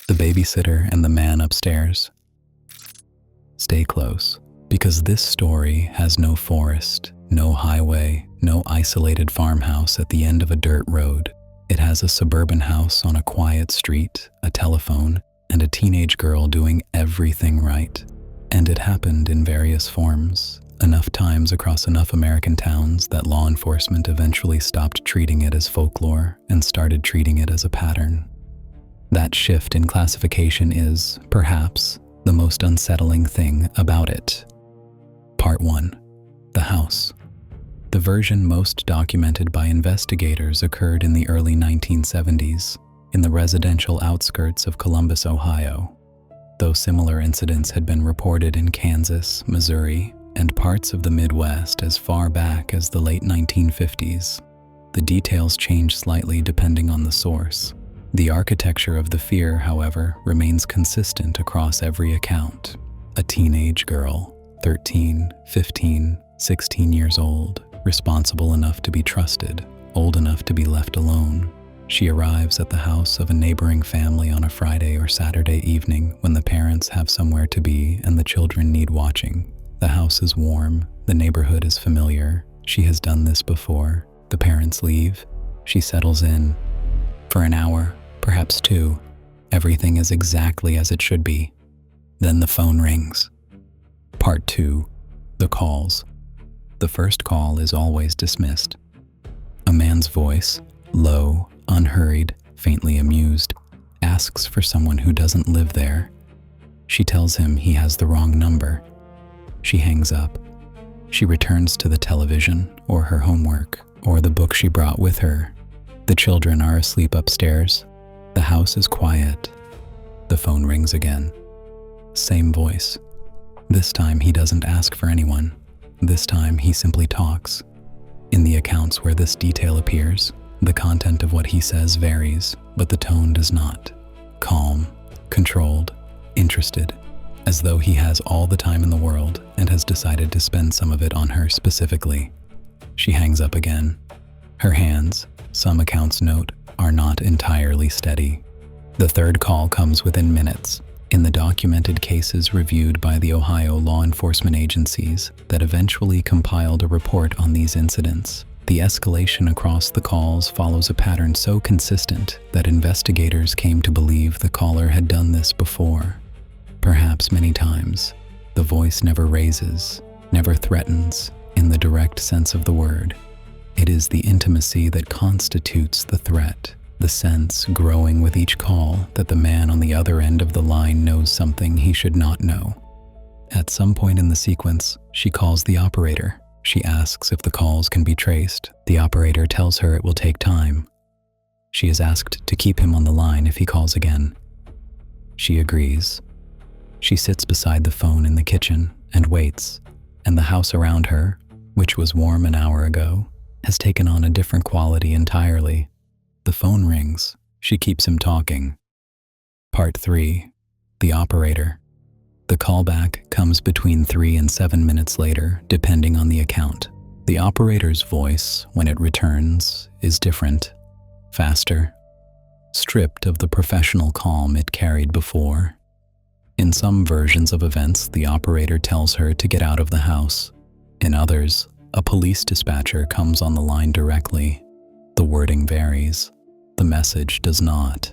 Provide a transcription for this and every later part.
The Babysitter and the Man Upstairs. Stay close, because this story has no forest, no highway, no isolated farmhouse at the end of a dirt road. It has a suburban house on a quiet street, a telephone, and a teenage girl doing everything right. And it happened in various forms, enough times across enough American towns that law enforcement eventually stopped treating it as folklore and started treating it as a pattern. That shift in classification is, perhaps, the most unsettling thing about it. Part 1. The house. The version most documented by investigators occurred in the early 1970s in the residential outskirts of Columbus, Ohio. Though similar incidents had been reported in Kansas, Missouri, and parts of the Midwest as far back as the late 1950s, the details change slightly depending on the source. The architecture of the fear, however, remains consistent across every account. A teenage girl, 13, 15, 16 years old, responsible enough to be trusted, old enough to be left alone. She arrives at the house of a neighboring family on a Friday or Saturday evening when the parents have somewhere to be and the children need watching. The house is warm, the neighborhood is familiar. She has done this before. The parents leave. She settles in. For an hour, perhaps 2, everything is exactly as it should be. Then the phone rings. Part 2. The calls. The first call is always dismissed. A man's voice, low, unhurried, faintly amused, asks for someone who doesn't live there. She tells him he has the wrong number. She hangs up. She returns to the television, or her homework, or the book she brought with her. The children are asleep upstairs. The house is quiet. The phone rings again. Same voice. This time he doesn't ask for anyone. This time he simply talks. In the accounts where this detail appears, the content of what he says varies, but the tone does not. Calm, controlled, interested, as though he has all the time in the world and has decided to spend some of it on her specifically. She hangs up again. Her hands, some accounts note, are not entirely steady. The third call comes within minutes. In the documented cases reviewed by the Ohio law enforcement agencies that eventually compiled a report on these incidents, the escalation across the calls follows a pattern so consistent that investigators came to believe the caller had done this before. Perhaps many times. The voice never raises, never threatens, in the direct sense of the word. It is the intimacy that constitutes the threat, the sense growing with each call that the man on the other end of the line knows something he should not know. At some point in the sequence, she calls the operator. She asks if the calls can be traced. The operator tells her it will take time. She is asked to keep him on the line if he calls again. She agrees. She sits beside the phone in the kitchen and waits, and the house around her, which was warm an hour ago, has taken on a different quality entirely. The phone rings. She keeps him talking. Part 3. The operator. The callback comes between 3 and 7 minutes later, depending on the account. The operator's voice, when it returns, is different, faster, stripped of the professional calm it carried before. In some versions of events, the operator tells her to get out of the house. In others, a police dispatcher comes on the line directly. The wording varies. The message does not.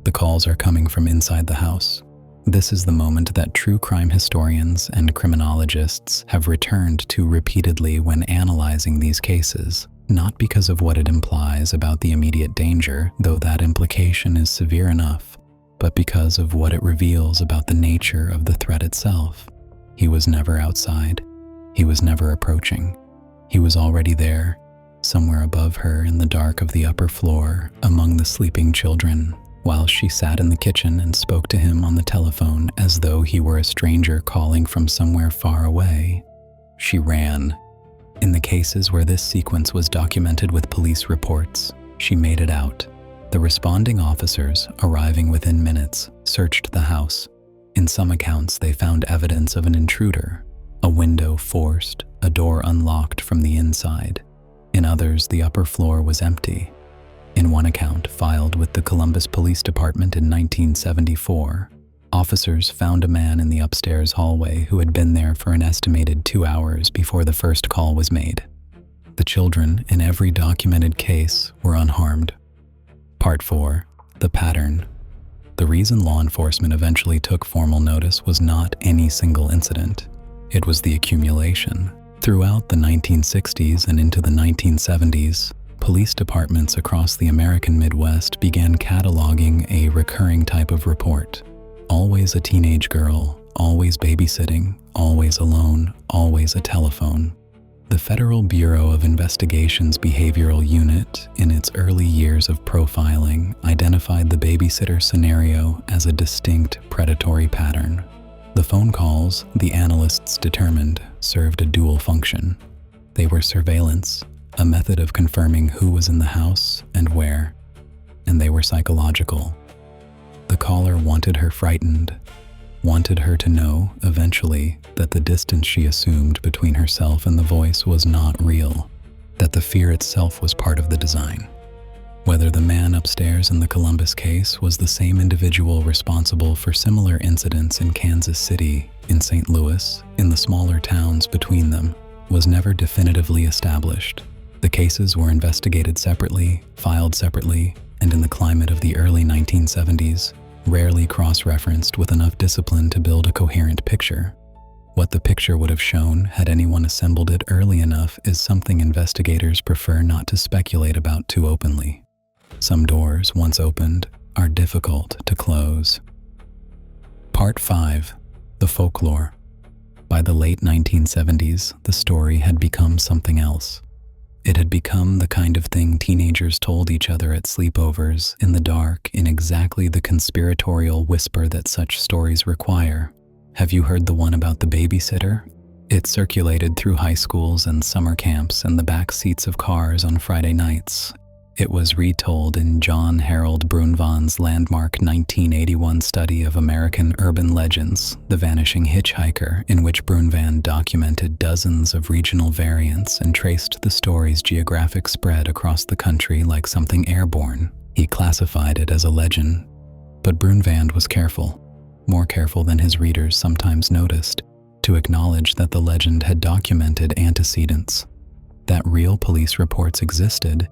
The calls are coming from inside the house. This is the moment that true crime historians and criminologists have returned to repeatedly when analyzing these cases, not because of what it implies about the immediate danger, though that implication is severe enough, but because of what it reveals about the nature of the threat itself. He was never outside. He was never approaching. He was already there, somewhere above her in the dark of the upper floor, among the sleeping children, while she sat in the kitchen and spoke to him on the telephone as though he were a stranger calling from somewhere far away. She ran. In the cases where this sequence was documented with police reports, she made it out. The responding officers, arriving within minutes, searched the house. In some accounts, they found evidence of an intruder, a window forced, a door unlocked from the inside. In others, the upper floor was empty. In one account filed with the Columbus Police Department in 1974, officers found a man in the upstairs hallway who had been there for an estimated 2 hours before the first call was made. The children in every documented case were unharmed. Part 4. The pattern. The reason law enforcement eventually took formal notice was not any single incident. It was the accumulation. Throughout the 1960s and into the 1970s, police departments across the American Midwest began cataloging a recurring type of report. Always a teenage girl, always babysitting, always alone, always a telephone. The Federal Bureau of Investigation's Behavioral Unit, in its early years of profiling, identified the babysitter scenario as a distinct predatory pattern. The phone calls, the analysts determined, served a dual function. They were surveillance, a method of confirming who was in the house and where, and they were psychological. The caller wanted her frightened, wanted her to know, eventually, that the distance she assumed between herself and the voice was not real, that the fear itself was part of the design. Whether the man upstairs in the Columbus case was the same individual responsible for similar incidents in Kansas City, in St. Louis, in the smaller towns between them, was never definitively established. The cases were investigated separately, filed separately, and in the climate of the early 1970s, rarely cross-referenced with enough discipline to build a coherent picture. What the picture would have shown had anyone assembled it early enough is something investigators prefer not to speculate about too openly. Some doors, once opened, are difficult to close. Part 5. The folklore. By the late 1970s, the story had become something else. It had become the kind of thing teenagers told each other at sleepovers, in the dark, in exactly the conspiratorial whisper that such stories require. Have you heard the one about the babysitter? It circulated through high schools and summer camps and the back seats of cars on Friday nights. It was retold in John Harold Brunvan's landmark 1981 study of American urban legends, The Vanishing Hitchhiker, in which Brunvan documented dozens of regional variants and traced the story's geographic spread across the country like something airborne. He classified it as a legend, but Brunvan was careful, more careful than his readers sometimes noticed, to acknowledge that the legend had documented antecedents, that real police reports existed,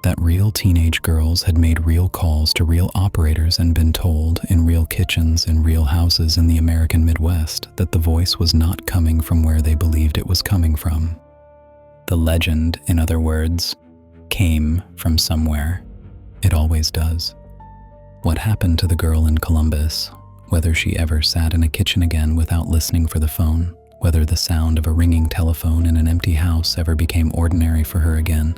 that real teenage girls had made real calls to real operators and been told, in real kitchens in real houses in the American Midwest, that the voice was not coming from where they believed it was coming from. The legend, in other words, came from somewhere. It always does. What happened to the girl in Columbus, whether she ever sat in a kitchen again without listening for the phone, whether the sound of a ringing telephone in an empty house ever became ordinary for her again,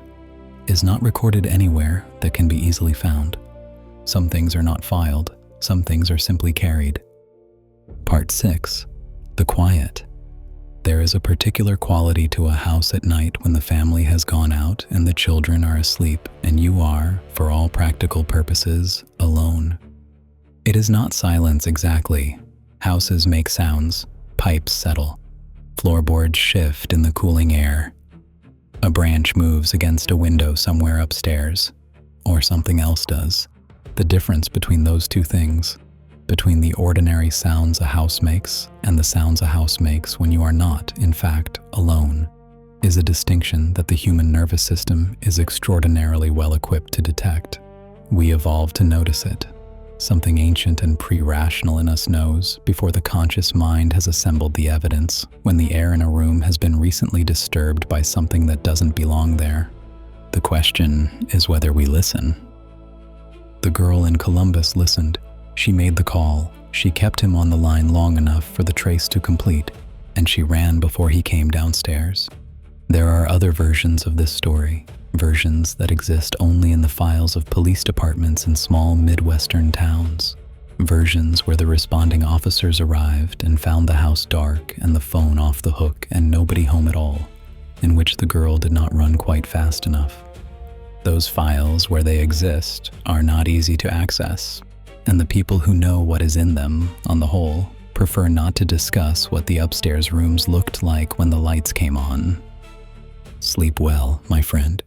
is not recorded anywhere that can be easily found. Some things are not filed, some things are simply carried. Part 6. The quiet. There is a particular quality to a house at night when the family has gone out and the children are asleep and you are, for all practical purposes, alone. It is not silence exactly. Houses make sounds, pipes settle, floorboards shift in the cooling air. A branch moves against a window somewhere upstairs, or something else does. The difference between those two things, between the ordinary sounds a house makes and the sounds a house makes when you are not, in fact, alone, is a distinction that the human nervous system is extraordinarily well equipped to detect. We evolved to notice it. Something ancient and pre-rational in us knows, before the conscious mind has assembled the evidence, when the air in a room has been recently disturbed by something that doesn't belong there. The question is whether we listen. The girl in Columbus listened. She made the call. She kept him on the line long enough for the trace to complete, and she ran before he came downstairs. There are other versions of this story. Versions that exist only in the files of police departments in small Midwestern towns. Versions where the responding officers arrived and found the house dark and the phone off the hook and nobody home at all, in which the girl did not run quite fast enough. Those files, where they exist, are not easy to access, and the people who know what is in them, on the whole, prefer not to discuss what the upstairs rooms looked like when the lights came on. Sleep well, my friend.